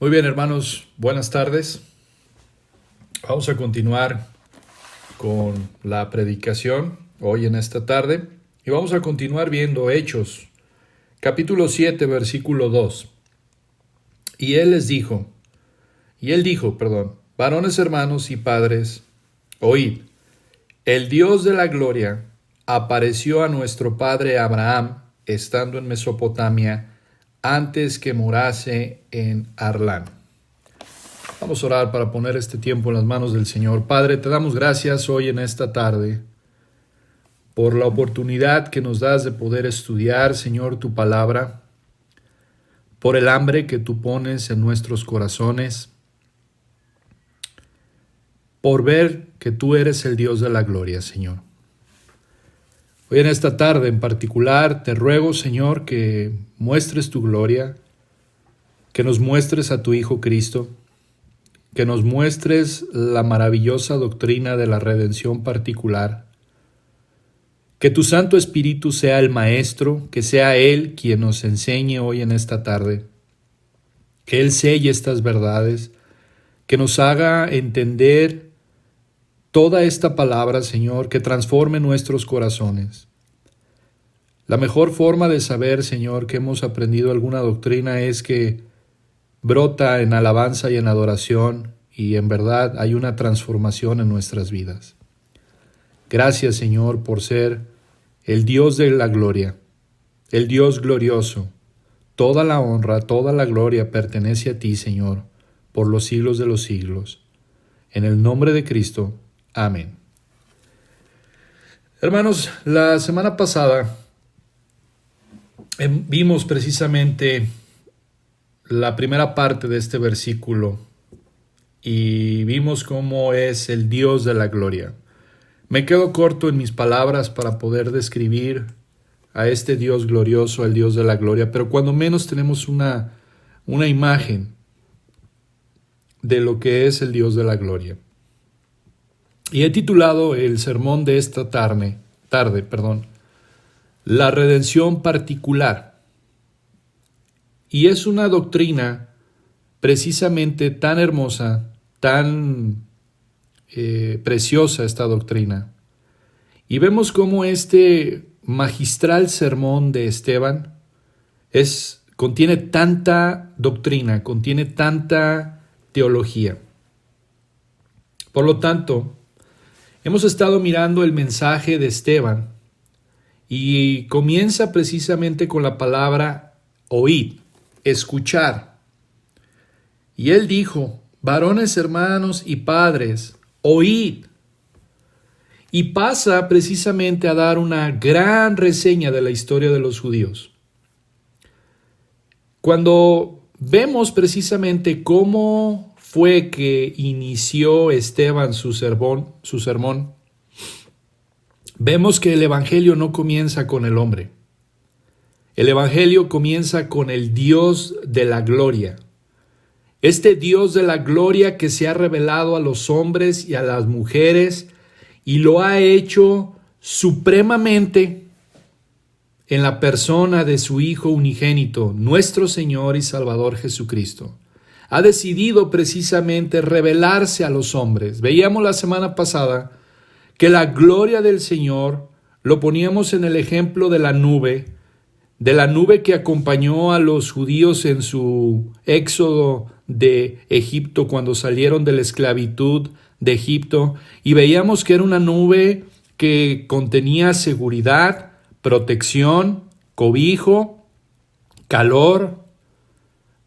Muy bien, hermanos, buenas tardes. Vamos a continuar con la predicación hoy en esta tarde y vamos a continuar viendo Hechos, capítulo 7, versículo 2. Y él dijo, varones hermanos y padres, oíd, el Dios de la gloria apareció a nuestro padre Abraham estando en Mesopotamia antes que morase en Harlán. Vamos a orar para poner este tiempo en las manos del Señor. Padre, te damos gracias hoy en esta tarde por la oportunidad que nos das de poder estudiar, Señor, tu palabra, por el hambre que tú pones en nuestros corazones, por ver que tú eres el Dios de la gloria, Señor. Hoy en esta tarde en particular te ruego, Señor, que muestres tu gloria, que nos muestres a tu Hijo Cristo, que nos muestres la maravillosa doctrina de la redención particular, que tu Santo Espíritu sea el Maestro, que sea Él quien nos enseñe hoy en esta tarde, que Él selle estas verdades, que nos haga entender toda esta palabra, Señor, que transforme nuestros corazones. La mejor forma de saber, Señor, que hemos aprendido alguna doctrina es que brota en alabanza y en adoración y en verdad hay una transformación en nuestras vidas. Gracias, Señor, por ser el Dios de la gloria, el Dios glorioso. Toda la honra, toda la gloria pertenece a ti, Señor, por los siglos de los siglos. En el nombre de Cristo. Amén. Hermanos, la semana pasada vimos precisamente la primera parte de este versículo y vimos cómo es el Dios de la gloria. Me quedo corto en mis palabras para poder describir a este Dios glorioso, el Dios de la gloria, pero cuando menos tenemos una imagen de lo que es el Dios de la gloria. Y he titulado el sermón de esta tarde, La redención particular. Y es una doctrina precisamente tan hermosa, tan preciosa esta doctrina. Y vemos cómo este magistral sermón de Esteban contiene tanta doctrina, contiene tanta teología. Por lo tanto, hemos estado mirando el mensaje de Esteban y comienza precisamente con la palabra oíd, escuchar. Y él dijo, varones hermanos y padres, oíd. Y pasa precisamente a dar una gran reseña de la historia de los judíos. Cuando vemos precisamente cómo fue que inició Esteban su sermón, vemos que el Evangelio no comienza con el hombre. El Evangelio comienza con el Dios de la gloria. Este Dios de la gloria que se ha revelado a los hombres y a las mujeres y lo ha hecho supremamente en la persona de su Hijo unigénito, nuestro Señor y Salvador Jesucristo. Ha decidido precisamente revelarse a los hombres. Veíamos la semana pasada que la gloria del Señor lo poníamos en el ejemplo de la nube que acompañó a los judíos en su éxodo de Egipto cuando salieron de la esclavitud de Egipto, y veíamos que era una nube que contenía seguridad, protección, cobijo, calor,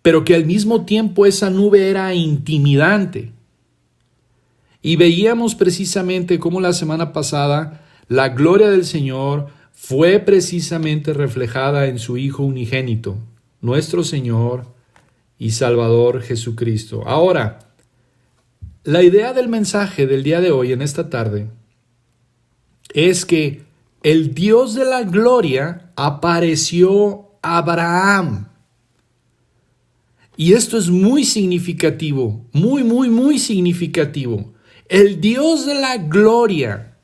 pero que al mismo tiempo esa nube era intimidante. Y veíamos precisamente cómo la semana pasada la gloria del Señor fue precisamente reflejada en su Hijo unigénito, nuestro Señor y Salvador Jesucristo. Ahora, la idea del mensaje del día de hoy, en esta tarde, es que el Dios de la gloria apareció a Abraham. Y esto es muy significativo, muy significativo. El Dios de la gloria,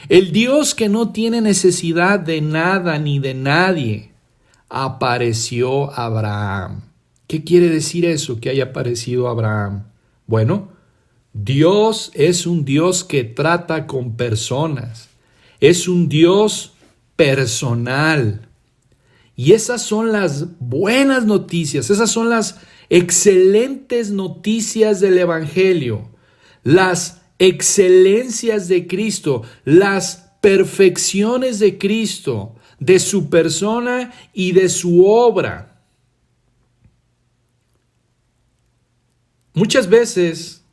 el Dios que no tiene necesidad de nada ni de nadie, apareció a Abraham. ¿Qué quiere decir eso, que haya aparecido Abraham? Bueno, Dios es un Dios que trata con personas. Es un Dios personal. Y esas son las buenas noticias, esas son las excelentes noticias del Evangelio, las excelencias de Cristo, las perfecciones de Cristo, de su persona y de su obra. Muchas veces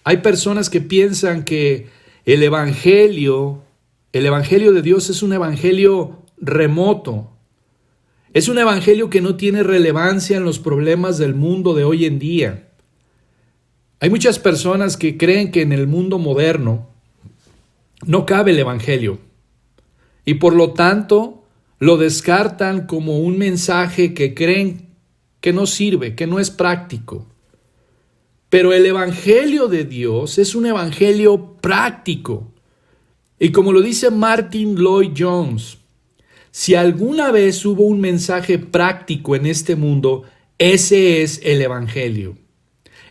hay personas que piensan que el Evangelio de Dios es un evangelio remoto. Es un evangelio que no tiene relevancia en los problemas del mundo de hoy en día. Hay muchas personas que creen que en el mundo moderno no cabe el evangelio y por lo tanto lo descartan como un mensaje que creen que no sirve, que no es práctico. Pero el evangelio de Dios es un evangelio práctico. Y como lo dice Martin Lloyd-Jones, si alguna vez hubo un mensaje práctico en este mundo, ese es el evangelio.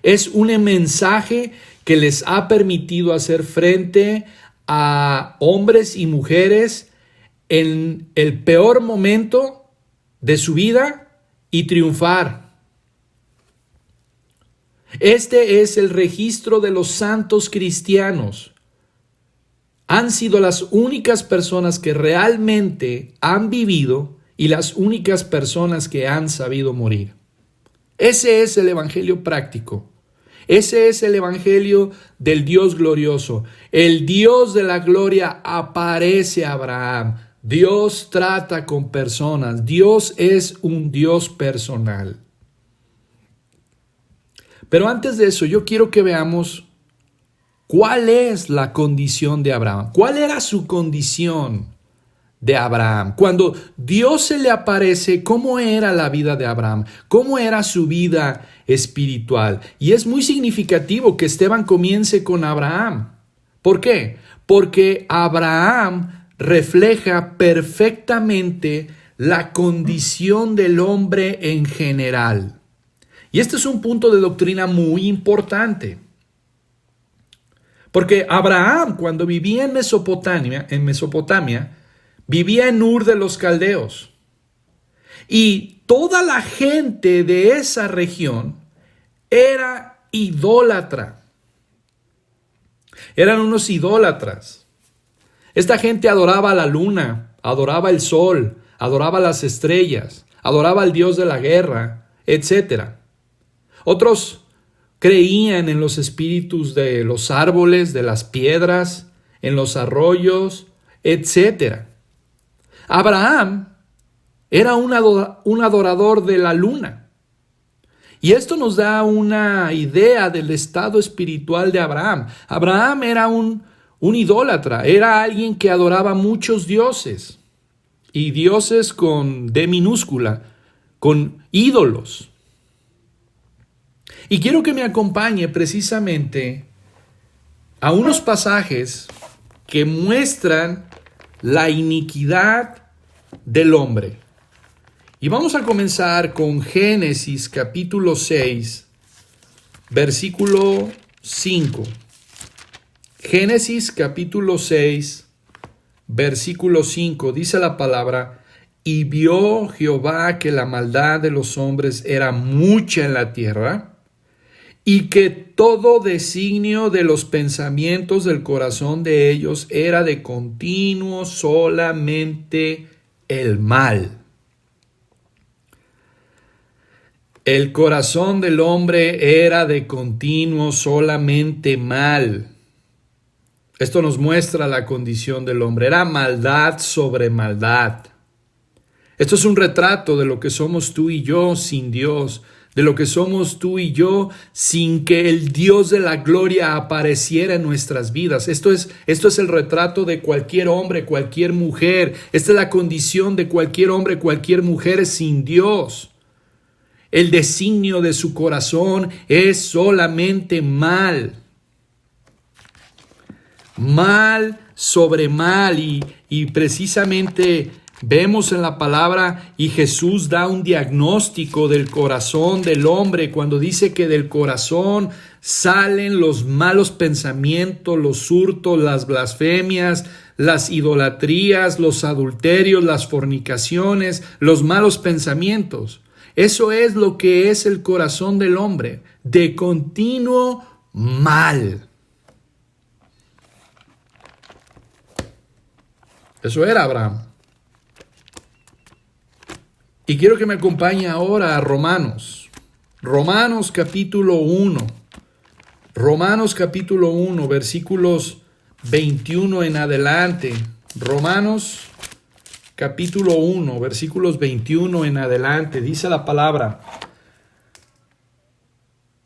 Es un mensaje que les ha permitido hacer frente a hombres y mujeres en el peor momento de su vida y triunfar. Este es el registro de los santos cristianos. Han sido las únicas personas que realmente han vivido y las únicas personas que han sabido morir. Ese es el evangelio práctico. Ese es el evangelio del Dios glorioso. El Dios de la gloria aparece a Abraham. Dios trata con personas. Dios es un Dios personal. Pero antes de eso, yo quiero que veamos cuál es la condición de Abraham. ¿Cuál era su condición de Abraham? Cuando Dios se le aparece, ¿cómo era la vida de Abraham? ¿Cómo era su vida espiritual? Y es muy significativo que Esteban comience con Abraham. ¿Por qué? Porque Abraham refleja perfectamente la condición del hombre en general. Y este es un punto de doctrina muy importante. Porque Abraham, cuando vivía en Mesopotamia, vivía en Ur de los Caldeos. Y toda la gente de esa región era idólatra. Eran unos idólatras. Esta gente adoraba la luna, adoraba el sol, adoraba las estrellas, adoraba al dios de la guerra, etc. Otros creían en los espíritus de los árboles, de las piedras, en los arroyos, etc. Abraham era un adorador de la luna. Y esto nos da una idea del estado espiritual de Abraham. Abraham era un idólatra, era alguien que adoraba muchos dioses. Y dioses con D minúscula, con ídolos. Y quiero que me acompañe precisamente a unos pasajes que muestran la iniquidad del hombre. Y vamos a comenzar con Génesis capítulo 6, versículo 5. Génesis capítulo 6, versículo 5, dice la palabra: y vio Jehová que la maldad de los hombres era mucha en la tierra, y que todo designio de los pensamientos del corazón de ellos era de continuo solamente el mal. El corazón del hombre era de continuo solamente mal. Esto nos muestra la condición del hombre. Era maldad sobre maldad. Esto es un retrato de lo que somos tú y yo sin Dios, de lo que somos tú y yo sin que el Dios de la gloria apareciera en nuestras vidas. Esto es el retrato de cualquier hombre, cualquier mujer. Esta es la condición de cualquier hombre, cualquier mujer sin Dios. El designio de su corazón es solamente mal. Mal sobre mal, y precisamente Vemos en la palabra y Jesús da un diagnóstico del corazón del hombre cuando dice que del corazón salen los malos pensamientos, los hurtos, las blasfemias, las idolatrías, los adulterios, las fornicaciones, los malos pensamientos. Eso es lo que es el corazón del hombre, de continuo mal. Eso era Abraham. Y quiero que me acompañe ahora a Romanos. Romanos capítulo 1. Romanos capítulo 1, versículos 21 en adelante. Romanos capítulo 1, versículos 21 en adelante. Dice la palabra.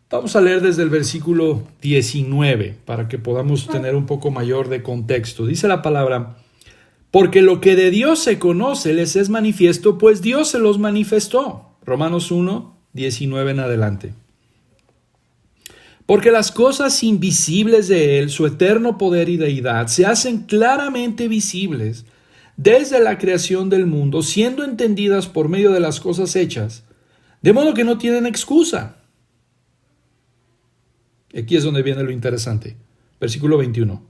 Vamos a leer desde el versículo 19 para que podamos tener un poco mayor de contexto. Dice la palabra. Porque lo que de Dios se conoce les es manifiesto, pues Dios se los manifestó. Romanos 1, 19 en adelante. Porque las cosas invisibles de Él, su eterno poder y deidad, se hacen claramente visibles desde la creación del mundo, siendo entendidas por medio de las cosas hechas, de modo que no tienen excusa. Aquí es donde viene lo interesante. Versículo 21.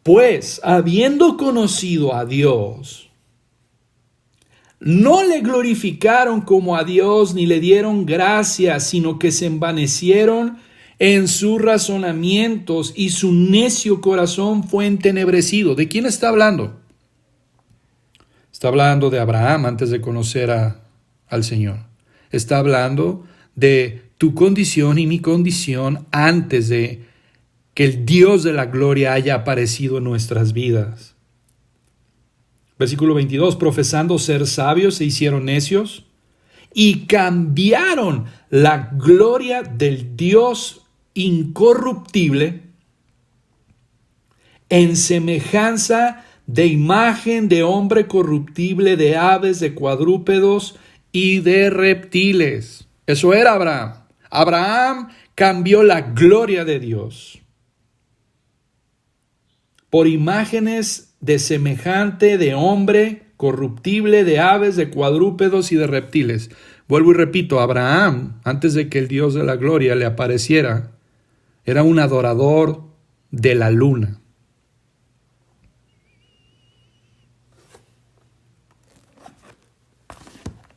Pues, habiendo conocido a Dios, no le glorificaron como a Dios ni le dieron gracias, sino que se envanecieron en sus razonamientos y su necio corazón fue entenebrecido. ¿De quién está hablando? Está hablando de Abraham antes de conocer al Señor. Está hablando de tu condición y mi condición antes de que el Dios de la gloria haya aparecido en nuestras vidas. Versículo 22, profesando ser sabios se hicieron necios y cambiaron la gloria del Dios incorruptible en semejanza de imagen de hombre corruptible, de aves, de cuadrúpedos y de reptiles. Eso era Abraham. Abraham cambió la gloria de Dios por imágenes de semejante de hombre corruptible, de aves, de cuadrúpedos y de reptiles. Vuelvo y repito, Abraham, antes de que el Dios de la gloria le apareciera, era un adorador de la luna.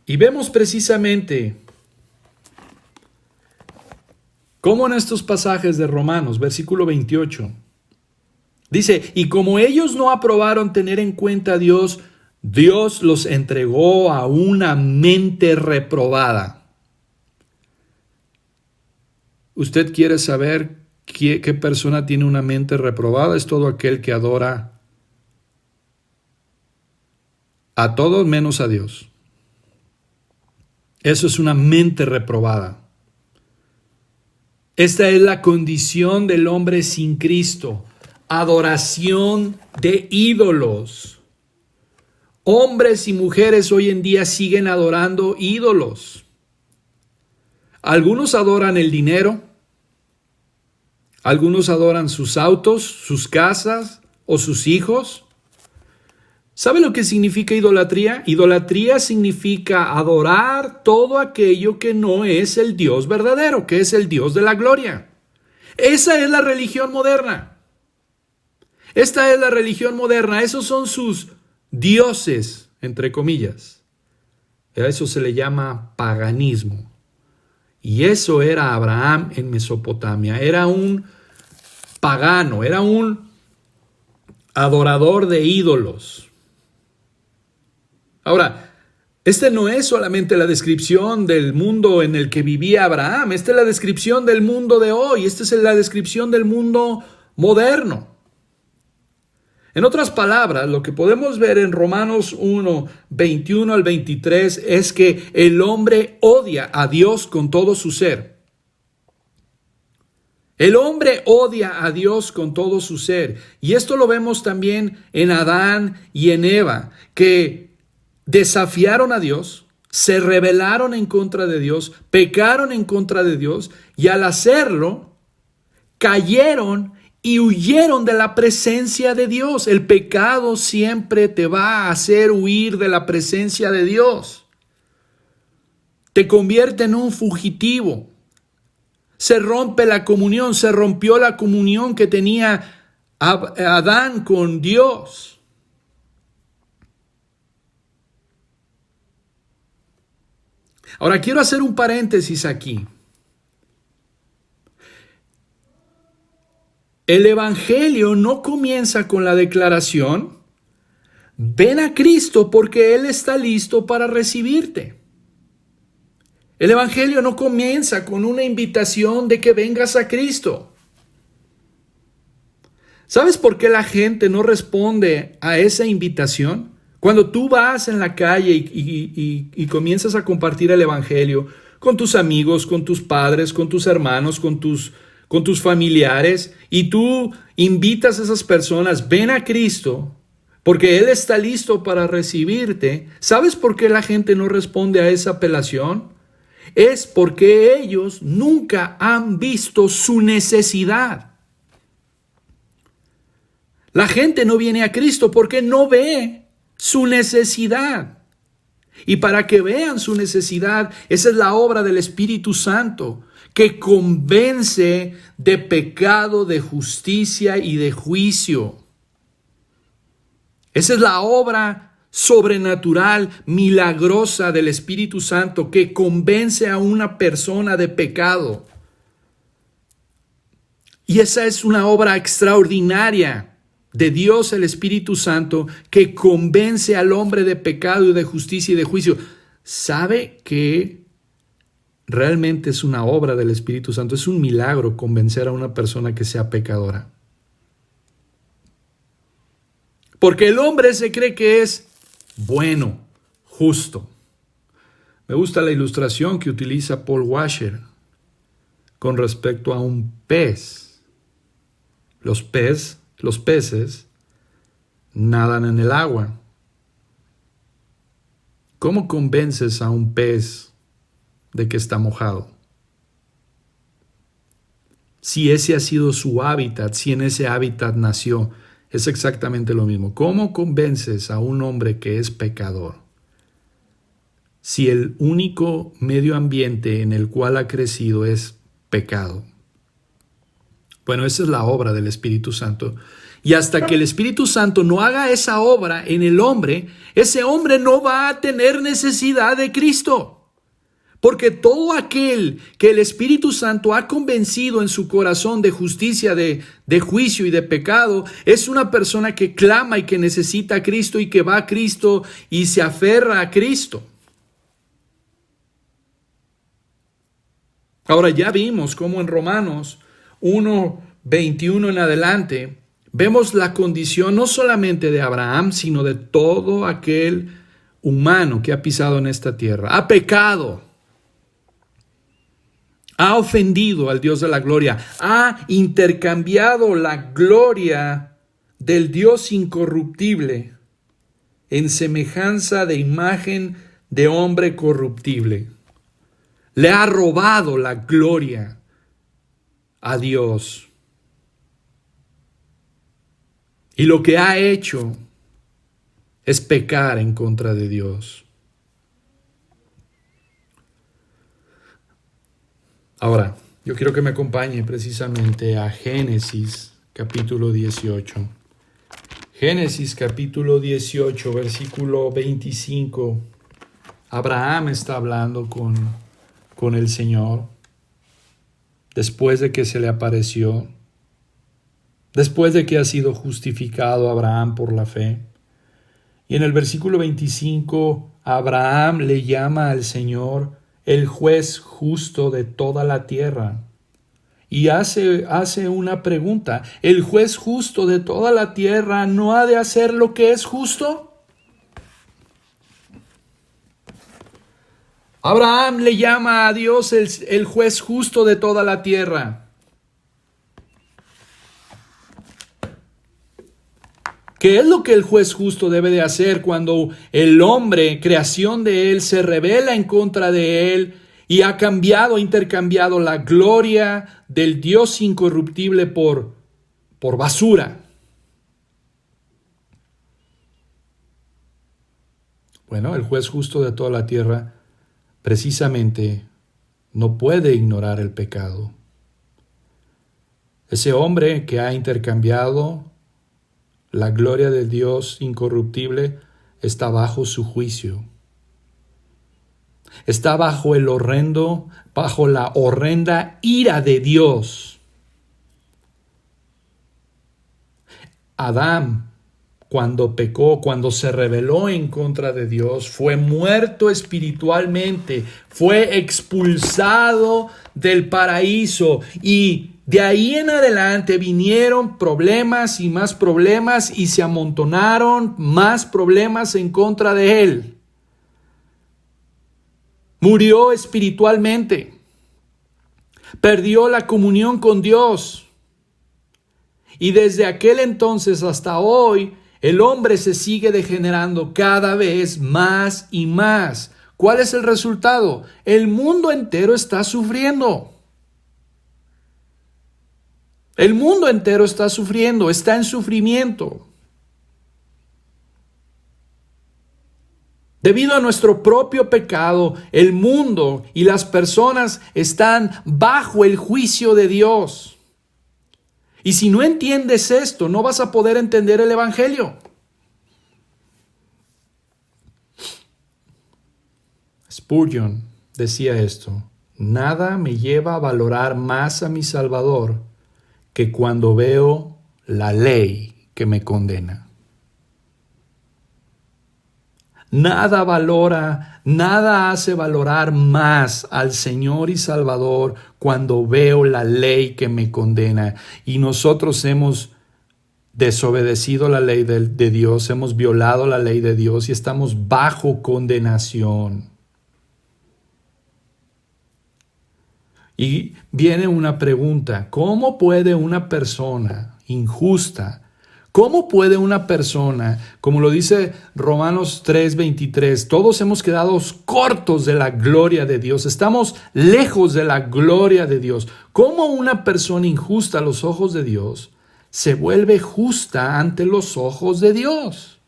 Y vemos precisamente cómo en estos pasajes de Romanos, versículo 28, dice, y como ellos no aprobaron tener en cuenta a Dios, Dios los entregó a una mente reprobada. ¿Usted quiere saber qué persona tiene una mente reprobada? Es todo aquel que adora a todos menos a Dios. Eso es una mente reprobada. Esta es la condición del hombre sin Cristo. Adoración de ídolos. Hombres y mujeres hoy en día siguen adorando ídolos. Algunos adoran el dinero, algunos adoran sus autos, sus casas o sus hijos. ¿Sabe lo que significa idolatría? Idolatría significa adorar todo aquello que no es el Dios verdadero, que es el Dios de la gloria. Esa es la religión moderna. Esta es la religión moderna. Esos son sus dioses, entre comillas. A eso se le llama paganismo. Y eso era Abraham en Mesopotamia. Era un pagano, era un adorador de ídolos. Ahora, esta no es solamente la descripción del mundo en el que vivía Abraham. Esta es la descripción del mundo de hoy. Esta es la descripción del mundo moderno. En otras palabras, lo que podemos ver en Romanos 1, 21 al 23 es que el hombre odia a Dios con todo su ser. El hombre odia a Dios con todo su ser. Y esto lo vemos también en Adán y en Eva, que desafiaron a Dios, se rebelaron en contra de Dios, pecaron en contra de Dios y al hacerlo cayeron y huyeron de la presencia de Dios. El pecado siempre te va a hacer huir de la presencia de Dios. Te convierte en un fugitivo. Se rompe la comunión, se rompió la comunión que tenía Adán con Dios. Ahora quiero hacer un paréntesis aquí. El Evangelio no comienza con la declaración: ven a Cristo porque Él está listo para recibirte. El Evangelio no comienza con una invitación de que vengas a Cristo. ¿Sabes por qué la gente no responde a esa invitación? Cuando tú vas en la calle y comienzas a compartir el Evangelio con tus amigos, con tus padres, con tus hermanos, con tus familiares, y tú invitas a esas personas: ven a Cristo porque Él está listo para recibirte. ¿Sabes por qué la gente no responde a esa apelación? Es porque ellos nunca han visto su necesidad. La gente no viene a Cristo porque no ve su necesidad. Y para que vean su necesidad, esa es la obra del Espíritu Santo, que convence de pecado, de justicia y de juicio. Esa es la obra sobrenatural, milagrosa del Espíritu Santo, que convence a una persona de pecado. Y esa es una obra extraordinaria de Dios, el Espíritu Santo, que convence al hombre de pecado y de justicia y de juicio. ¿Sabe que realmente es una obra del Espíritu Santo? Es un milagro convencer a una persona que sea pecadora. Porque el hombre se cree que es bueno, justo. Me gusta la ilustración que utiliza Paul Washer con respecto a un pez. Los peces nadan en el agua. ¿Cómo convences a un pez de que está mojado? Si ese ha sido su hábitat, si en ese hábitat nació, es exactamente lo mismo. ¿Cómo convences a un hombre que es pecador si el único medio ambiente en el cual ha crecido es pecado? Bueno, esa es la obra del Espíritu Santo. Y hasta que el Espíritu Santo no haga esa obra en el hombre, ese hombre no va a tener necesidad de Cristo. Porque todo aquel que el Espíritu Santo ha convencido en su corazón de justicia, de juicio y de pecado, es una persona que clama y que necesita a Cristo y que va a Cristo y se aferra a Cristo. Ahora ya vimos cómo en Romanos 1:21 en adelante vemos la condición no solamente de Abraham, sino de todo aquel humano que ha pisado en esta tierra. Ha pecado. Ha ofendido al Dios de la gloria, ha intercambiado la gloria del Dios incorruptible en semejanza de imagen de hombre corruptible. Le ha robado la gloria a Dios. Y lo que ha hecho es pecar en contra de Dios. Ahora, yo quiero que me acompañe precisamente a Génesis capítulo 18. Génesis capítulo 18, versículo 25. Abraham está hablando con el Señor después de que se le apareció, después de que ha sido justificado Abraham por la fe. Y en el versículo 25, Abraham le llama al Señor el juez justo de toda la tierra. Y hace una pregunta: ¿el juez justo de toda la tierra no ha de hacer lo que es justo? Abraham le llama a Dios el juez justo de toda la tierra. ¿Qué es lo que el juez justo debe de hacer cuando el hombre, creación de él, se rebela en contra de él y ha intercambiado la gloria del Dios incorruptible por por basura. Bueno, el juez justo de toda la tierra precisamente no puede ignorar el pecado. Ese hombre que ha intercambiado la gloria de Dios incorruptible está bajo su juicio. Está bajo la horrenda ira de Dios. Adán, cuando pecó, cuando se rebeló en contra de Dios, fue muerto espiritualmente, fue expulsado del paraíso y de ahí en adelante vinieron problemas y se amontonaron más problemas en contra de él. Murió espiritualmente, perdió la comunión con Dios. Y desde aquel entonces hasta hoy, el hombre se sigue degenerando cada vez más y más. ¿Cuál es el resultado? El mundo entero está sufriendo. El mundo entero está sufriendo, está en sufrimiento. Debido a nuestro propio pecado, el mundo y las personas están bajo el juicio de Dios. Y si no entiendes esto, no vas a poder entender el Evangelio. Spurgeon decía esto: nada me lleva a valorar más a mi Salvador que cuando veo la ley que me condena. Nada hace valorar más al Señor y Salvador cuando veo la ley que me condena. Y nosotros hemos desobedecido la ley de Dios, hemos violado la ley de Dios y estamos bajo condenación. Y viene una pregunta: ¿cómo puede una persona injusta, cómo puede una persona, como lo dice Romanos 3:23, todos hemos quedado cortos de la gloria de Dios, estamos lejos de la gloria de Dios? ¿Cómo una persona injusta a los ojos de Dios se vuelve justa ante los ojos de Dios?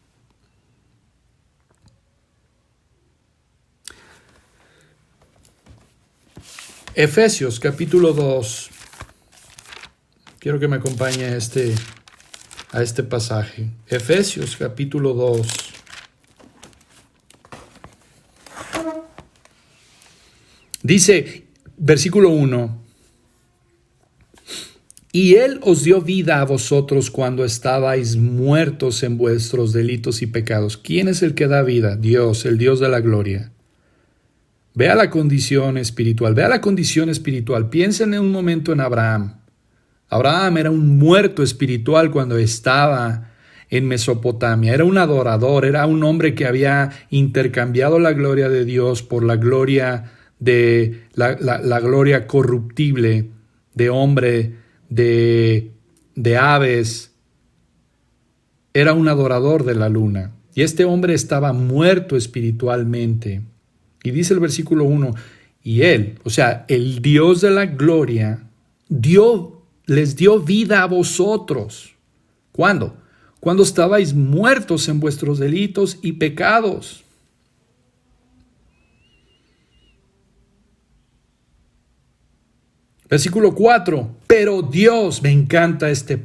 Efesios capítulo 2. Quiero que me acompañe a este pasaje. Efesios capítulo 2. Dice, versículo 1. Y Él os dio vida a vosotros cuando estabais muertos en vuestros delitos y pecados. ¿Quién es el que da vida? Dios, el Dios de la gloria. Vea la condición espiritual, Piensen en un momento en Abraham. Abraham era un muerto espiritual cuando estaba en Mesopotamia. Era un adorador, era un hombre que había intercambiado la gloria de Dios por la gloria de la gloria corruptible de hombre, de aves. Era un adorador de la luna. Y este hombre estaba muerto espiritualmente. Y dice el versículo 1, y Él, o sea, el Dios de la gloria, les dio vida a vosotros. ¿Cuándo? Cuando estabais muertos en vuestros delitos y pecados. Versículo 4, pero Dios, me encanta este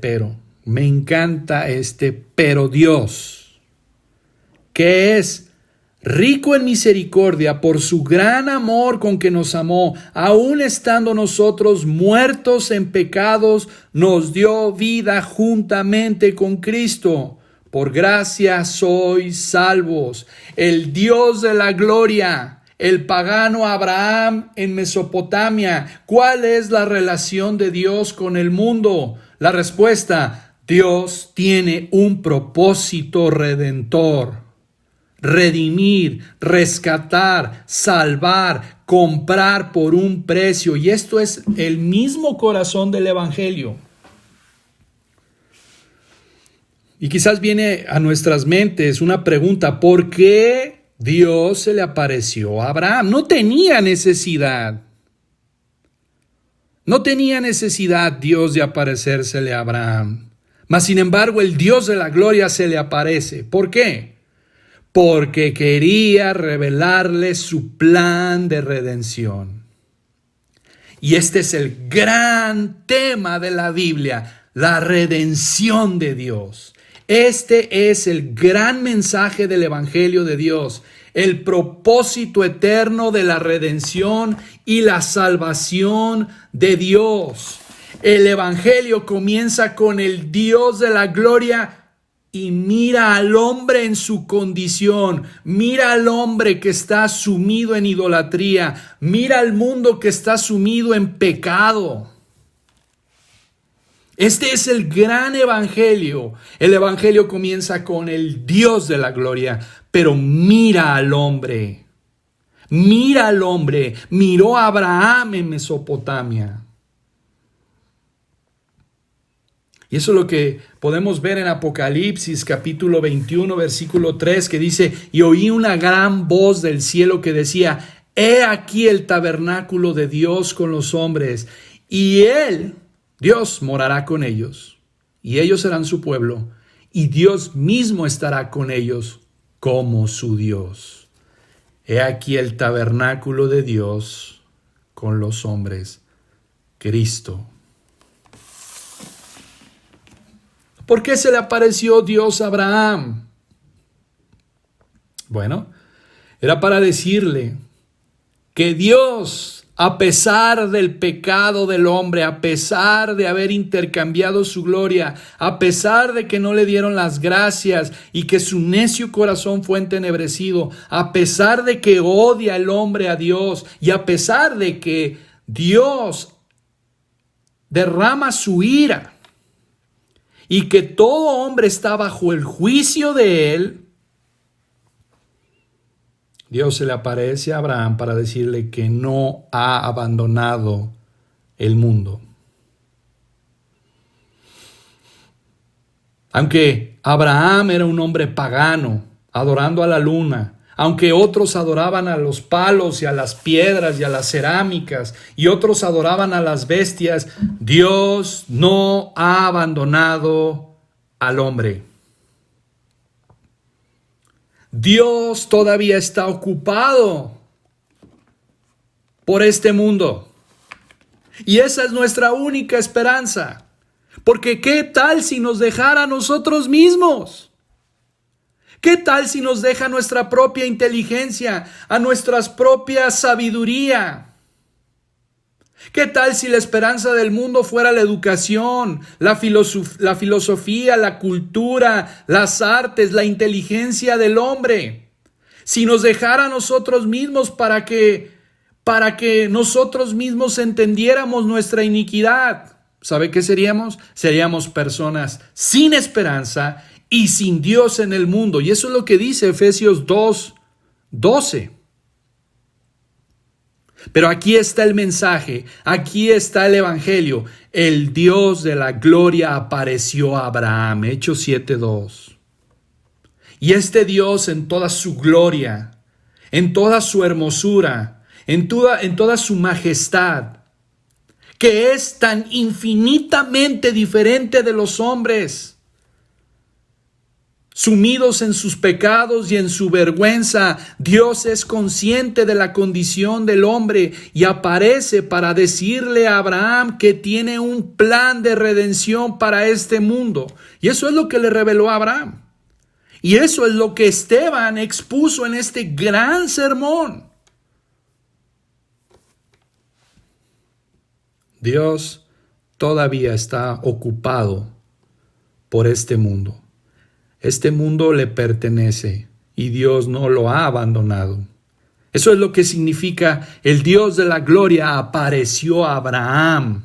pero Dios, que es rico en misericordia por su gran amor con que nos amó, aun estando nosotros muertos en pecados, nos dio vida juntamente con Cristo. Por gracia sois salvos. El Dios de la gloria, el pagano Abraham en Mesopotamia. ¿Cuál es la relación de Dios con el mundo? La respuesta: Dios tiene un propósito redentor. Redimir, rescatar, salvar, comprar por un precio. Y esto es el mismo corazón del Evangelio. Y quizás viene a nuestras mentes una pregunta: ¿por qué Dios se le apareció a Abraham? No tenía necesidad. No tenía necesidad Dios de aparecérsele a Abraham. Mas sin embargo, el Dios de la gloria se le aparece. ¿Por qué? Porque quería revelarle su plan de redención. Y este es el gran tema de la Biblia, la redención de Dios. Este es el gran mensaje del Evangelio de Dios, el propósito eterno de la redención y la salvación de Dios. El Evangelio comienza con el Dios de la gloria y mira al hombre en su condición, mira al hombre que está sumido en idolatría, mira al mundo que está sumido en pecado. Este es el gran evangelio. El evangelio comienza con el Dios de la gloria, pero mira al hombre. Mira al hombre. Miró a Abraham en Mesopotamia. Y eso es lo que podemos ver en Apocalipsis capítulo 21, versículo 3, que dice: y oí una gran voz del cielo que decía: he aquí el tabernáculo de Dios con los hombres, y él, Dios, morará con ellos, y ellos serán su pueblo, y Dios mismo estará con ellos como su Dios. He aquí el tabernáculo de Dios con los hombres, Cristo. ¿Por qué se le apareció Dios a Abraham? Bueno, era para decirle que Dios, a pesar del pecado del hombre, a pesar de haber intercambiado su gloria, a pesar de que no le dieron las gracias y que su necio corazón fue entenebrecido, a pesar de que odia el hombre a Dios y a pesar de que Dios derrama su ira, y que todo hombre está bajo el juicio de él, Dios se le aparece a Abraham para decirle que no ha abandonado el mundo. Aunque Abraham era un hombre pagano, adorando a la luna, aunque otros adoraban a los palos y a las piedras y a las cerámicas, y otros adoraban a las bestias, Dios no ha abandonado al hombre. Dios todavía está ocupado por este mundo. Y esa es nuestra única esperanza. Porque ¿qué tal si nos dejara a nosotros mismos? ¿Qué tal si nos deja nuestra propia inteligencia, a nuestra propia sabiduría? ¿Qué tal si la esperanza del mundo fuera la educación, la filosofía, la cultura, las artes, la inteligencia del hombre? Si nos dejara a nosotros mismos para que nosotros mismos entendiéramos nuestra iniquidad, ¿sabe qué seríamos? Seríamos personas sin esperanza y sin Dios en el mundo. Y eso es lo que dice Efesios 2:12. Pero aquí está el mensaje, aquí está el evangelio. El Dios de la gloria apareció a Abraham, Hechos 7:2. Y este Dios en toda su gloria, en toda su hermosura, en toda su majestad, que es tan infinitamente diferente de los hombres, sumidos en sus pecados y en su vergüenza, Dios es consciente de la condición del hombre y aparece para decirle a Abraham que tiene un plan de redención para este mundo. Y eso es lo que le reveló a Abraham. Y eso es lo que Esteban expuso en este gran sermón. Dios todavía está ocupado por este mundo. Este mundo le pertenece y Dios no lo ha abandonado. Eso es lo que significa el Dios de la gloria apareció a Abraham.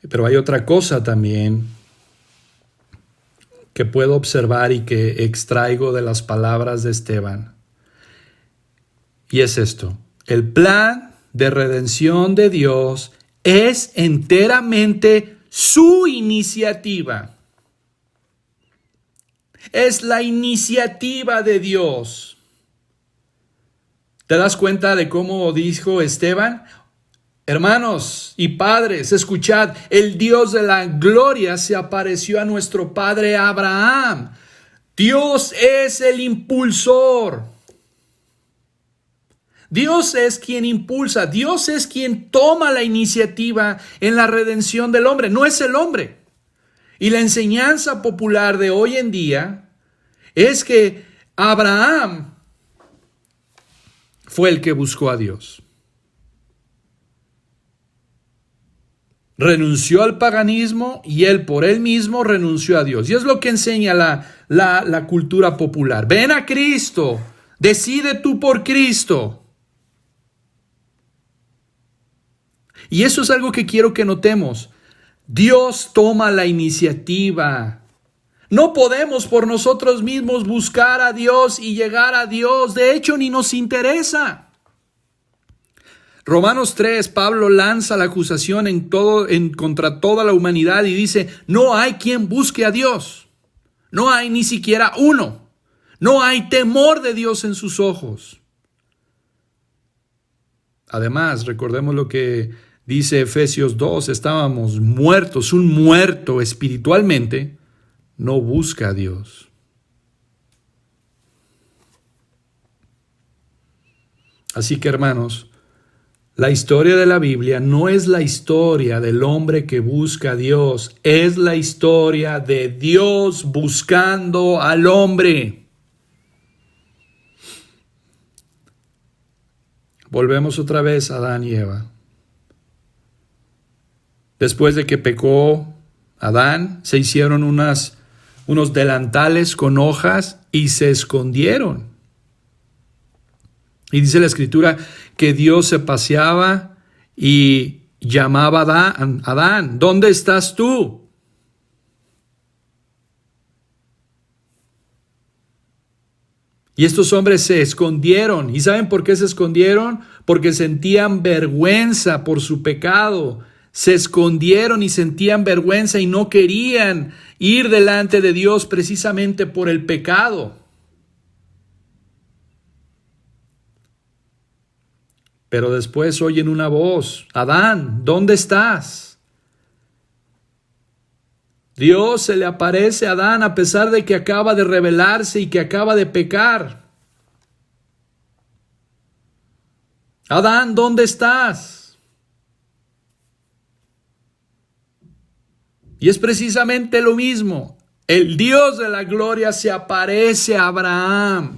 Pero hay otra cosa también que puedo observar y que extraigo de las palabras de Esteban. Y es esto: el plan de redención de Dios es enteramente su iniciativa. Es la iniciativa de Dios. ¿Te das cuenta de cómo dijo Esteban? Hermanos y padres, escuchad, el Dios de la gloria se apareció a nuestro padre Abraham. Dios es el impulsor. Dios es quien impulsa, Dios es quien toma la iniciativa en la redención del hombre, no es el hombre. Y la enseñanza popular de hoy en día es que Abraham fue el que buscó a Dios. Renunció al paganismo y él por él mismo renunció a Dios. Y es lo que enseña la cultura popular. Ven a Cristo, decide tú por Cristo. Y eso es algo que quiero que notemos. Dios toma la iniciativa. No podemos por nosotros mismos buscar a Dios y llegar a Dios. De hecho, ni nos interesa. Romanos 3, Pablo lanza la acusación contra toda la humanidad y dice, no hay quien busque a Dios. No hay ni siquiera uno. No hay temor de Dios en sus ojos. Además, recordemos lo que dice Efesios 2, estábamos muertos. Un muerto espiritualmente no busca a Dios. Así que, hermanos, la historia de la Biblia no es la historia del hombre que busca a Dios, es la historia de Dios buscando al hombre. Volvemos otra vez a Adán y Eva. Después de que pecó Adán, se hicieron unos delantales con hojas y se escondieron. Y dice la Escritura que Dios se paseaba y llamaba a Adán, ¿dónde estás tú? Y estos hombres se escondieron. ¿Y saben por qué se escondieron? Porque sentían vergüenza por su pecado. Se escondieron y sentían vergüenza y no querían ir delante de Dios precisamente por el pecado. Pero después oyen una voz, Adán, ¿dónde estás? Dios se le aparece a Adán a pesar de que acaba de rebelarse y que acaba de pecar. Adán, ¿dónde estás? Y es precisamente lo mismo. El Dios de la gloria se aparece a Abraham.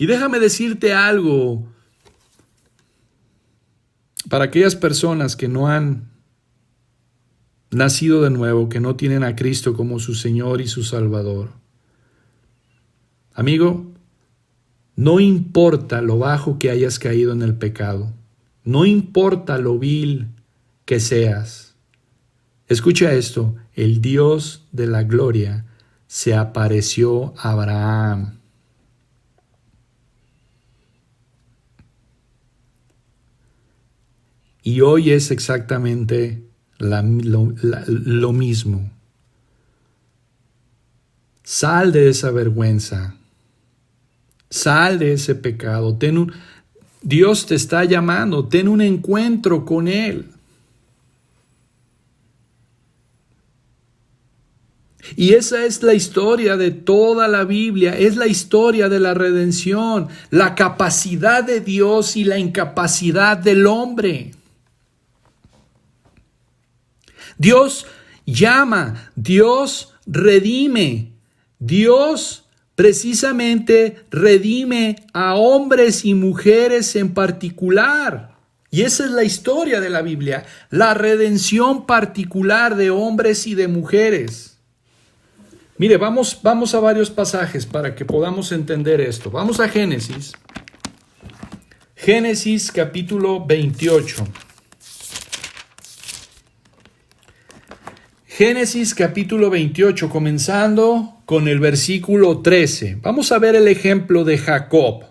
Y déjame decirte algo. Para aquellas personas que no han nacido de nuevo, que no tienen a Cristo como su Señor y su Salvador. Amigo, no importa lo bajo que hayas caído en el pecado. No importa lo vil que seas. Escucha esto, el Dios de la gloria se apareció a Abraham. Y hoy es exactamente lo mismo. Sal de esa vergüenza. Sal de ese pecado. Dios te está llamando. Ten un encuentro con Él. Y esa es la historia de toda la Biblia, es la historia de la redención, la capacidad de Dios y la incapacidad del hombre. Dios llama, Dios redime, Dios precisamente redime a hombres y mujeres en particular. Y esa es la historia de la Biblia, la redención particular de hombres y de mujeres. Mire, vamos a varios pasajes para que podamos entender esto. Vamos a Génesis. Génesis capítulo 28. Génesis capítulo 28, comenzando con el versículo 13. Vamos a ver el ejemplo de Jacob.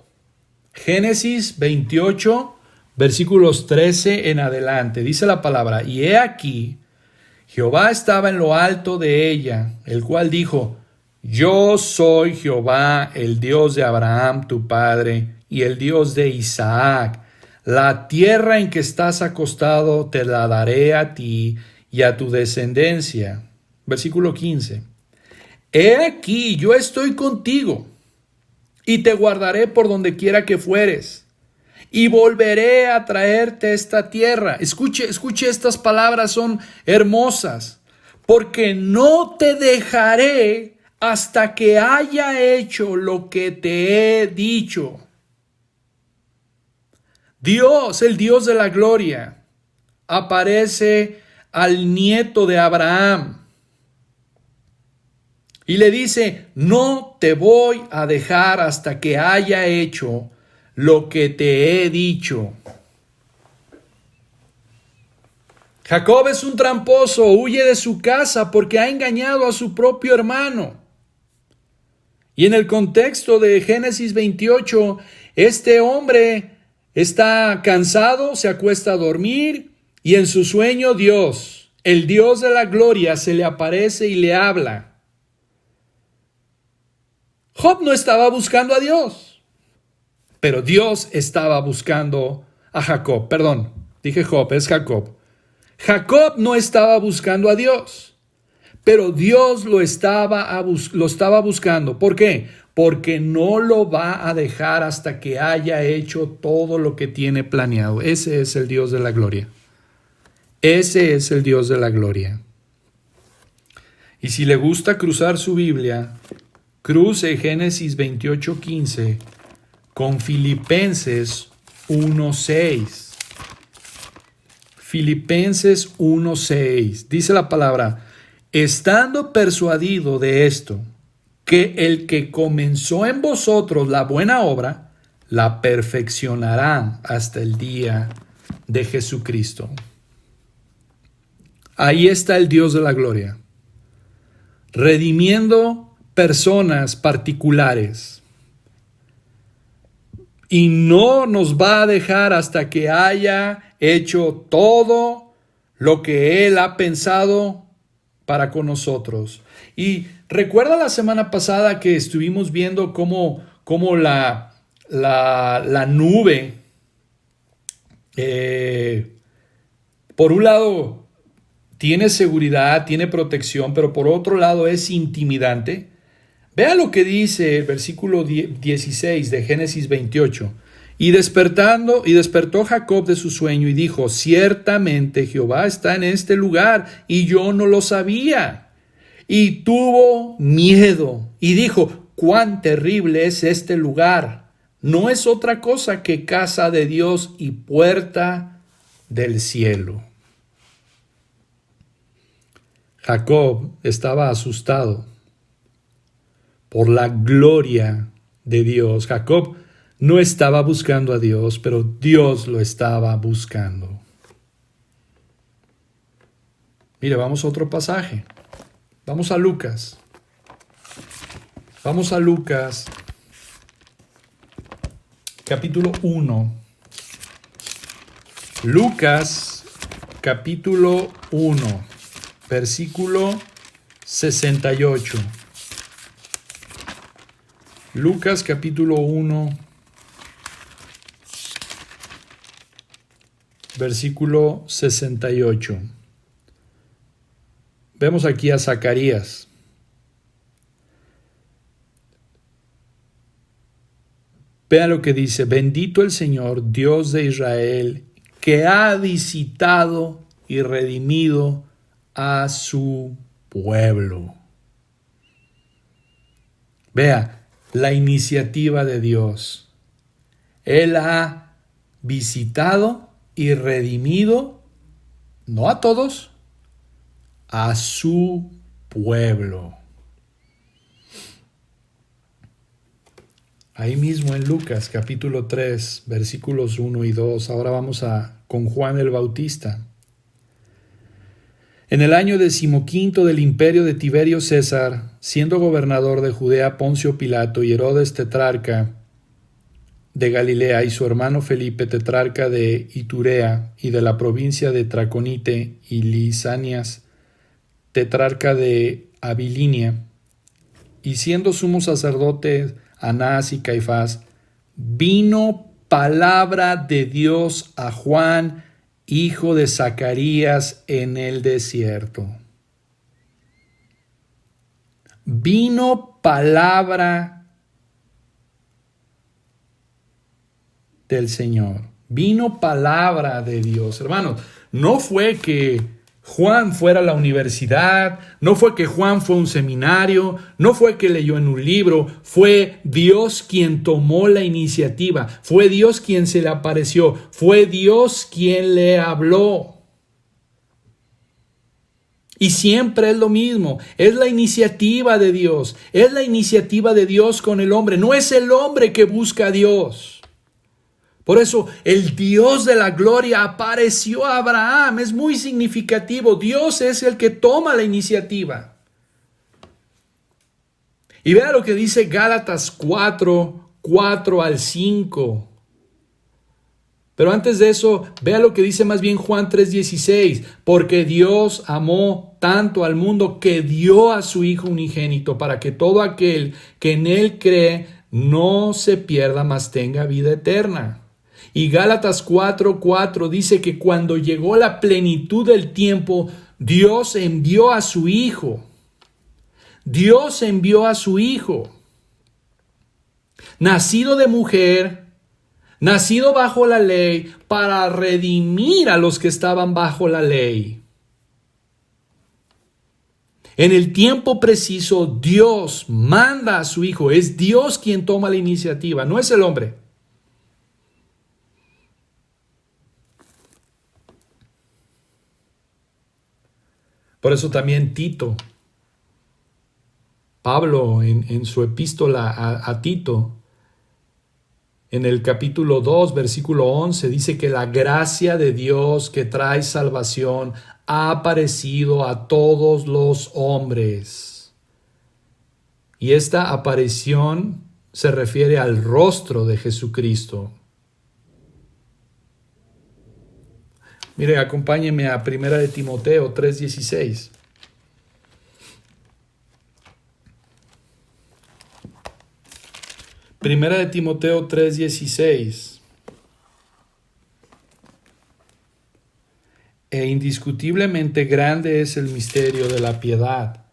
Génesis 28, versículos 13 en adelante. Dice la palabra, y he aquí, Jehová estaba en lo alto de ella, el cual dijo, Yo soy Jehová, el Dios de Abraham, tu padre, y el Dios de Isaac. La tierra en que estás acostado te la daré a ti y a tu descendencia. Versículo 15. He aquí, yo estoy contigo y te guardaré por donde quiera que fueres y volveré a traerte esta tierra. Escuche, estas palabras son hermosas. Porque no te dejaré hasta que haya hecho lo que te he dicho. Dios, el Dios de la gloria, aparece al nieto de Abraham y le dice, no te voy a dejar hasta que haya hecho lo que te he dicho. Jacob es un tramposo, huye de su casa porque ha engañado a su propio hermano. Y en el contexto de Génesis 28, este hombre está cansado, se acuesta a dormir y en su sueño Dios, el Dios de la gloria, se le aparece y le habla. Job no estaba buscando a Dios, pero Dios estaba buscando a Jacob. Perdón, dije Job, es Jacob. Jacob no estaba buscando a Dios, pero Dios lo estaba buscando. ¿Por qué? Porque no lo va a dejar hasta que haya hecho todo lo que tiene planeado. Ese es el Dios de la gloria. Ese es el Dios de la gloria. Y si le gusta cruzar su Biblia, cruce Génesis 28:15 con Filipenses 1:6. Filipenses 1:6. Dice la palabra, estando persuadido de esto, que el que comenzó en vosotros la buena obra, la perfeccionará hasta el día de Jesucristo. Ahí está el Dios de la gloria, redimiendo personas particulares. Y no nos va a dejar hasta que haya hecho todo lo que Él ha pensado para con nosotros. Y recuerda la semana pasada que estuvimos viendo cómo la nube, por un lado, tiene seguridad, tiene protección, pero por otro lado es intimidante. Vea lo que dice el versículo 16 de Génesis 28. Y despertó Jacob de su sueño y dijo, ciertamente Jehová está en este lugar y yo no lo sabía. Y tuvo miedo y dijo, cuán terrible es este lugar. No es otra cosa que casa de Dios y puerta del cielo. Jacob estaba asustado por la gloria de Dios. Jacob no estaba buscando a Dios, pero Dios lo estaba buscando. Mire, vamos a otro pasaje. Vamos a Lucas. Vamos a Lucas, capítulo 1. Lucas, capítulo 1, versículo 68. Lucas capítulo 1, versículo 68. Vemos aquí a Zacarías. Vean lo que dice, bendito el Señor, Dios de Israel, que ha visitado y redimido a su pueblo. Vea, la iniciativa de Dios. Él ha visitado y redimido, no a todos, a su pueblo. Ahí mismo en Lucas capítulo 3, versículos 1 y 2. Ahora vamos con Juan el Bautista. En el año 15 del imperio de Tiberio César, siendo gobernador de Judea Poncio Pilato y Herodes tetrarca de Galilea y su hermano Felipe tetrarca de Iturea y de la provincia de Traconite y Lisanias tetrarca de Abilinia y siendo sumos sacerdotes Anás y Caifás, vino palabra de Dios a Juan, hijo de Zacarías, en el desierto. Vino palabra del Señor. Vino palabra de Dios. Hermanos, no fue que Juan fuera a la universidad, no fue que Juan fue a un seminario, no fue que leyó en un libro, fue Dios quien tomó la iniciativa, fue Dios quien se le apareció, fue Dios quien le habló. Y siempre es lo mismo, es la iniciativa de Dios, es la iniciativa de Dios con el hombre, no es el hombre que busca a Dios. Por eso el Dios de la gloria apareció a Abraham. Es muy significativo. Dios es el que toma la iniciativa. Y vea lo que dice Gálatas 4 al 5. Pero antes de eso, vea lo que dice más bien Juan 3:16. Porque Dios amó tanto al mundo que dio a su Hijo unigénito para que todo aquel que en Él cree no se pierda, mas tenga vida eterna. Y Gálatas 4:4 dice que cuando llegó la plenitud del tiempo, Dios envió a su Hijo. Dios envió a su Hijo, nacido de mujer, nacido bajo la ley, para redimir a los que estaban bajo la ley. En el tiempo preciso, Dios manda a su Hijo. Es Dios quien toma la iniciativa, no es el hombre. Por eso también Tito, Pablo en su epístola a Tito, en el capítulo 2, versículo 11, dice que la gracia de Dios que trae salvación ha aparecido a todos los hombres. Y esta aparición se refiere al rostro de Jesucristo. Mire, acompáñeme a 1 de Timoteo 3:16. Primera de Timoteo 3:16. E indiscutiblemente grande es el misterio de la piedad.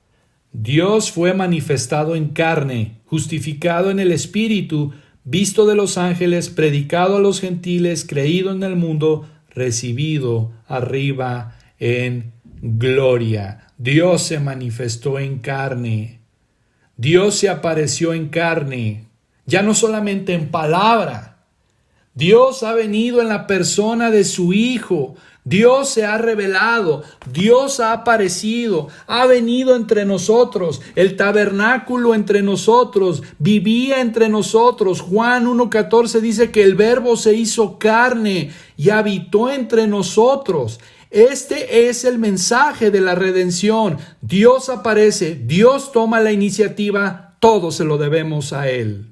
Dios fue manifestado en carne, justificado en el Espíritu, visto de los ángeles, predicado a los gentiles, creído en el mundo, recibido arriba en gloria. Dios se manifestó en carne. Dios se apareció en carne. Ya no solamente en palabra. Dios ha venido en la persona de su Hijo. Dios se ha revelado, Dios ha aparecido, ha venido entre nosotros, el tabernáculo entre nosotros, vivía entre nosotros. Juan 1:14 dice que el Verbo se hizo carne y habitó entre nosotros. Este es el mensaje de la redención. Dios aparece, Dios toma la iniciativa, todo se lo debemos a Él.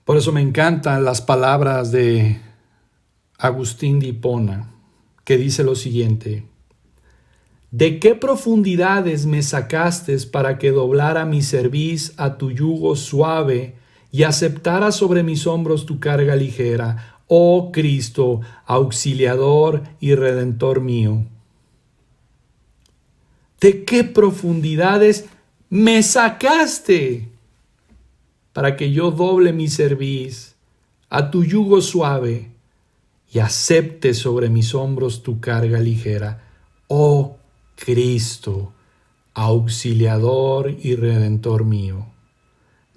Por eso me encantan las palabras de Agustín de Hipona, que dice lo siguiente: ¿de qué profundidades me sacaste para que doblara mi cerviz a tu yugo suave y aceptara sobre mis hombros tu carga ligera, oh Cristo, auxiliador y redentor mío? ¿De qué profundidades me sacaste para que yo doble mi cerviz a tu yugo suave y acepte sobre mis hombros tu carga ligera, oh Cristo, auxiliador y redentor mío?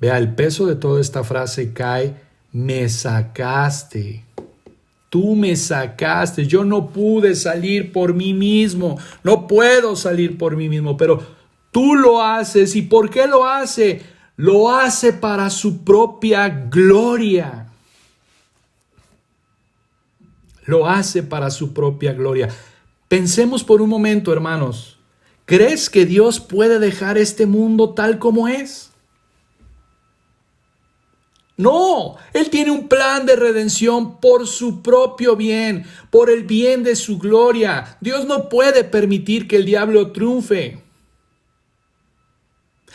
Vea, el peso de toda esta frase cae: me sacaste. Tú me sacaste. Yo no pude salir por mí mismo. No puedo salir por mí mismo, pero tú lo haces. ¿Y por qué lo hace? Lo hace para su propia gloria. Lo hace para su propia gloria. Pensemos por un momento, hermanos. ¿Crees que Dios puede dejar este mundo tal como es? No, Él tiene un plan de redención por su propio bien, por el bien de su gloria. Dios no puede permitir que el diablo triunfe.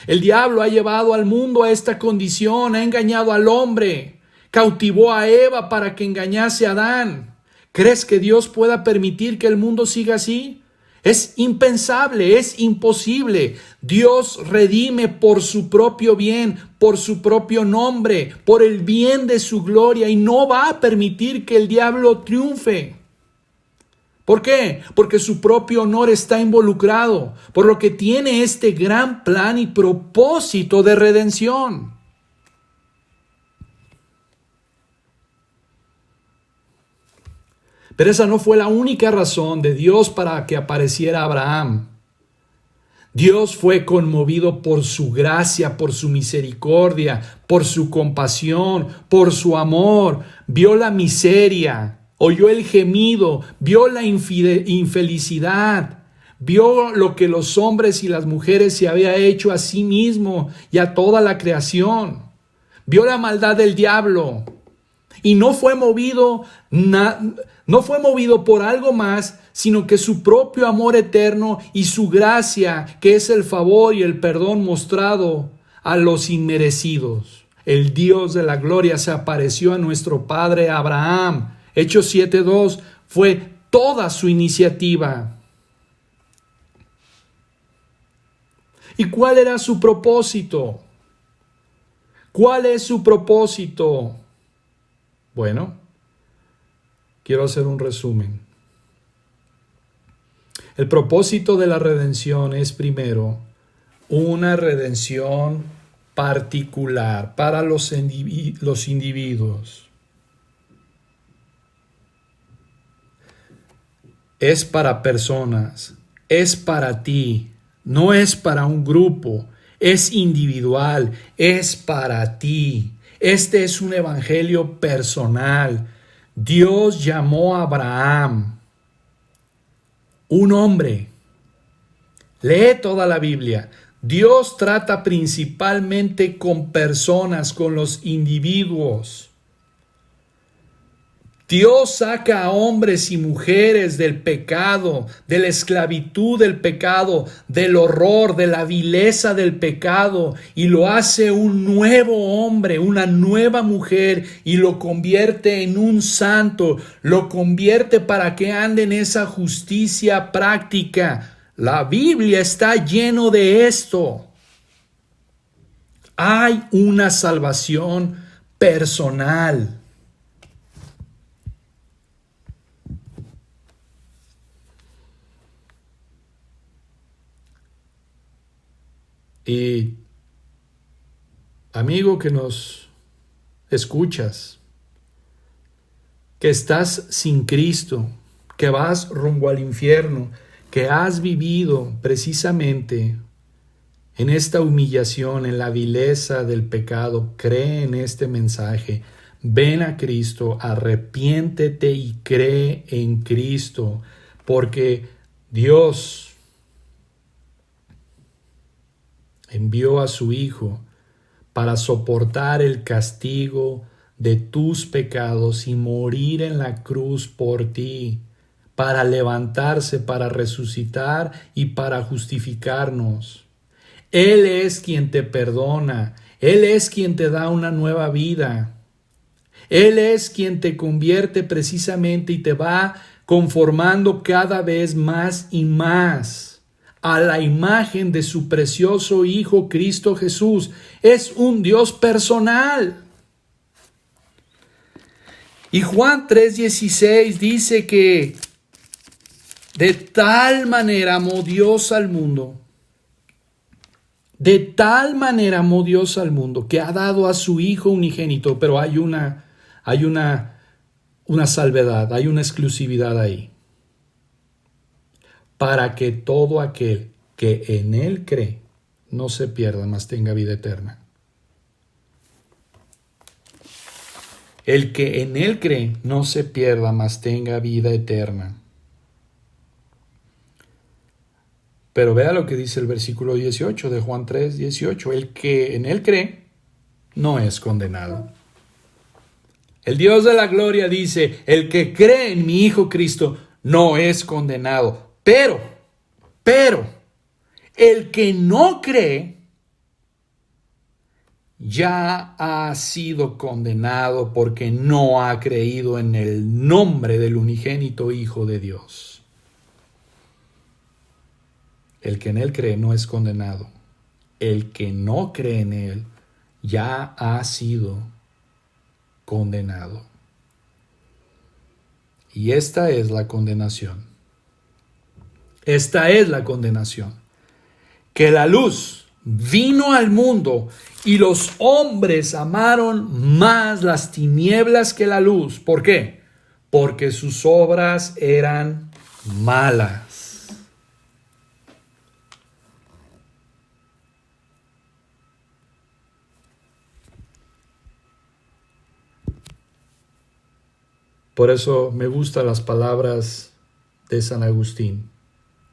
El diablo ha llevado al mundo a esta condición, ha engañado al hombre, cautivó a Eva para que engañase a Adán. ¿Crees que Dios pueda permitir que el mundo siga así? Es impensable, es imposible. Dios redime por su propio bien, por su propio nombre, por el bien de su gloria y no va a permitir que el diablo triunfe. ¿Por qué? Porque su propio honor está involucrado, por lo que tiene este gran plan y propósito de redención. Pero esa no fue la única razón de Dios para que apareciera Abraham. Dios fue conmovido por su gracia, por su misericordia, por su compasión, por su amor. Vio la miseria, oyó el gemido, vio la infelicidad, vio lo que los hombres y las mujeres se había hecho a sí mismo y a toda la creación. Vio la maldad del diablo y no fue movido por algo más, sino que su propio amor eterno y su gracia, que es el favor y el perdón mostrado a los inmerecidos. El Dios de la gloria se apareció a nuestro padre Abraham. Hechos 7:2 fue toda su iniciativa. ¿Y cuál era su propósito? ¿Cuál es su propósito? Bueno, quiero hacer un resumen. El propósito de la redención es, primero, una redención particular para los individuos. Es para personas, es para ti, no es para un grupo, es individual, es para ti. Este es un evangelio personal. Dios llamó a Abraham, un hombre. Lee toda la Biblia. Dios trata principalmente con personas, con los individuos. Dios saca a hombres y mujeres del pecado, de la esclavitud del pecado, del horror, de la vileza del pecado, y lo hace un nuevo hombre, una nueva mujer, y lo convierte en un santo, lo convierte para que ande en esa justicia práctica. La Biblia está lleno de esto. Hay una salvación personal. Y amigo que nos escuchas, que estás sin Cristo, que vas rumbo al infierno, que has vivido precisamente en esta humillación, en la vileza del pecado, cree en este mensaje. Ven a Cristo, arrepiéntete y cree en Cristo, porque Dios envió a su Hijo para soportar el castigo de tus pecados y morir en la cruz por ti, para levantarse, para resucitar y para justificarnos. Él es quien te perdona, Él es quien te da una nueva vida. Él es quien te convierte precisamente y te va conformando cada vez más y más a la imagen de su precioso Hijo Cristo Jesús. Es un Dios personal. Y Juan 3:16 dice que de tal manera amó Dios al mundo, de tal manera amó Dios al mundo, que ha dado a su Hijo unigénito. Pero hay una salvedad, hay una exclusividad ahí. Para que todo aquel que en Él cree no se pierda, mas tenga vida eterna. El que en Él cree no se pierda, mas tenga vida eterna. Pero vea lo que dice el versículo 18 de Juan 3:18. El que en Él cree no es condenado. El Dios de la gloria dice, el que cree en mi Hijo Cristo no es condenado. Pero, el que no cree ya ha sido condenado porque no ha creído en el nombre del unigénito Hijo de Dios. El que en él cree no es condenado. El que no cree en él ya ha sido condenado. Y esta es la condenación. Esta es la condenación. Que la luz vino al mundo y los hombres amaron más las tinieblas que la luz. ¿Por qué? Porque sus obras eran malas. Por eso me gustan las palabras de San Agustín,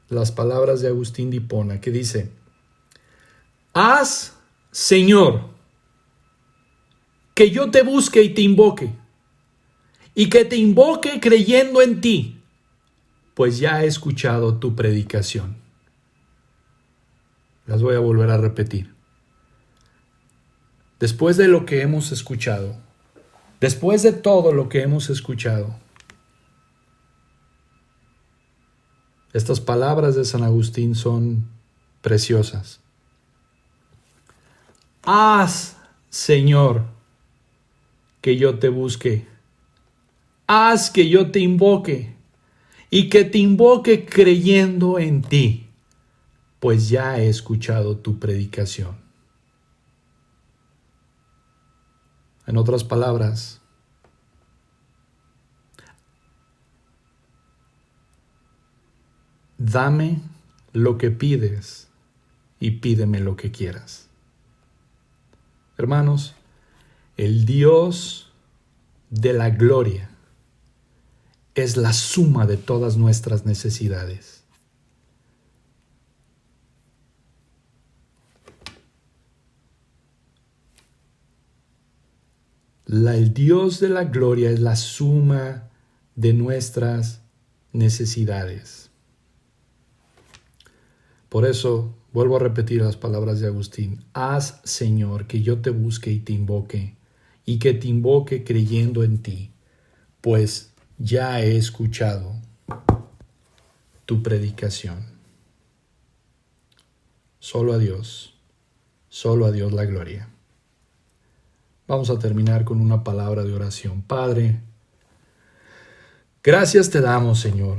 las palabras de Agustín de Hipona, que dice, haz, Señor, que yo te busque y te invoque, y que te invoque creyendo en ti, pues ya he escuchado tu predicación. Las voy a volver a repetir. Después de lo que hemos escuchado, después de todo lo que hemos escuchado, estas palabras de San Agustín son preciosas. Haz, Señor, que yo te busque. Haz que yo te invoque y que te invoque creyendo en ti, pues ya he escuchado tu predicación. En otras palabras, dame lo que pides y pídeme lo que quieras. Hermanos, el Dios de la gloria es la suma de todas nuestras necesidades. El Dios de la gloria es la suma de nuestras necesidades. Por eso, vuelvo a repetir las palabras de Agustín. Haz, Señor, que yo te busque y te invoque, y que te invoque creyendo en ti, pues ya he escuchado tu predicación. Solo a Dios la gloria. Vamos a terminar con una palabra de oración. Padre, gracias te damos, Señor.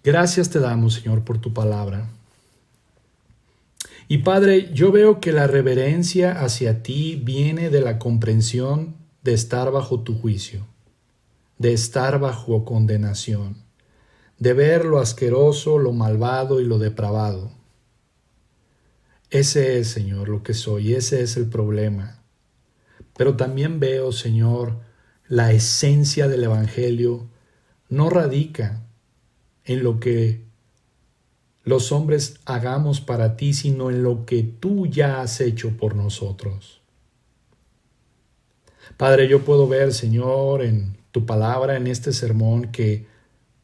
Gracias te damos, Señor, por tu palabra. Y Padre, yo veo que la reverencia hacia ti viene de la comprensión de estar bajo tu juicio, de estar bajo condenación, de ver lo asqueroso, lo malvado y lo depravado. Ese es, Señor, lo que soy, ese es el problema. Pero también veo, Señor, la esencia del Evangelio no radica en lo que los hombres hagamos para ti, sino en lo que tú ya has hecho por nosotros. Padre, yo puedo ver, Señor, en tu palabra, en este sermón, que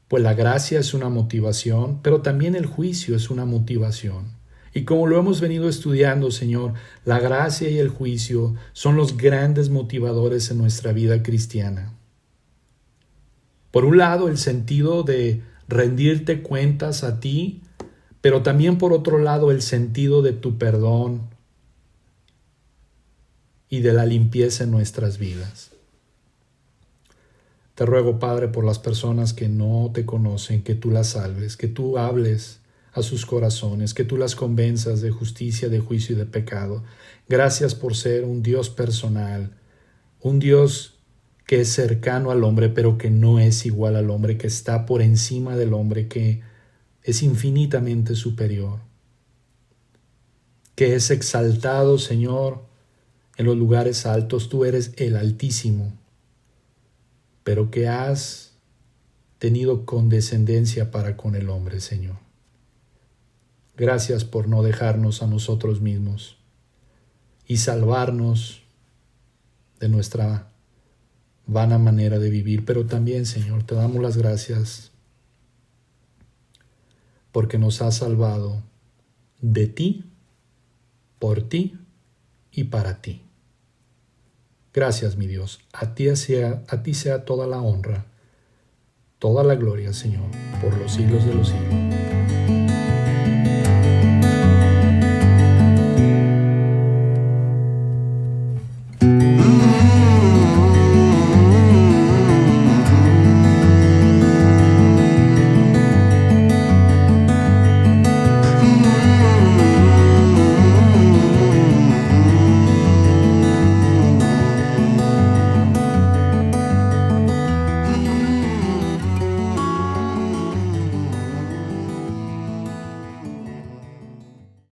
pues la gracia es una motivación, pero también el juicio es una motivación. Y como lo hemos venido estudiando, Señor, la gracia y el juicio son los grandes motivadores en nuestra vida cristiana. Por un lado, el sentido de rendirte cuentas a ti, pero también por otro lado, el sentido de tu perdón y de la limpieza en nuestras vidas. Te ruego, Padre, por las personas que no te conocen, que tú las salves, que tú hables a sus corazones, que tú las convenzas de justicia, de juicio y de pecado. Gracias por ser un Dios personal, un Dios que es cercano al hombre, pero que no es igual al hombre, que está por encima del hombre, que es infinitamente superior, que es exaltado, Señor, en los lugares altos. Tú eres el Altísimo, pero que has tenido condescendencia para con el hombre, Señor. Gracias por no dejarnos a nosotros mismos y salvarnos de nuestra vana manera de vivir, pero también, Señor, te damos las gracias porque nos has salvado de ti, por ti y para ti. Gracias, mi Dios. A ti sea toda la honra, toda la gloria, Señor, por los siglos de los siglos.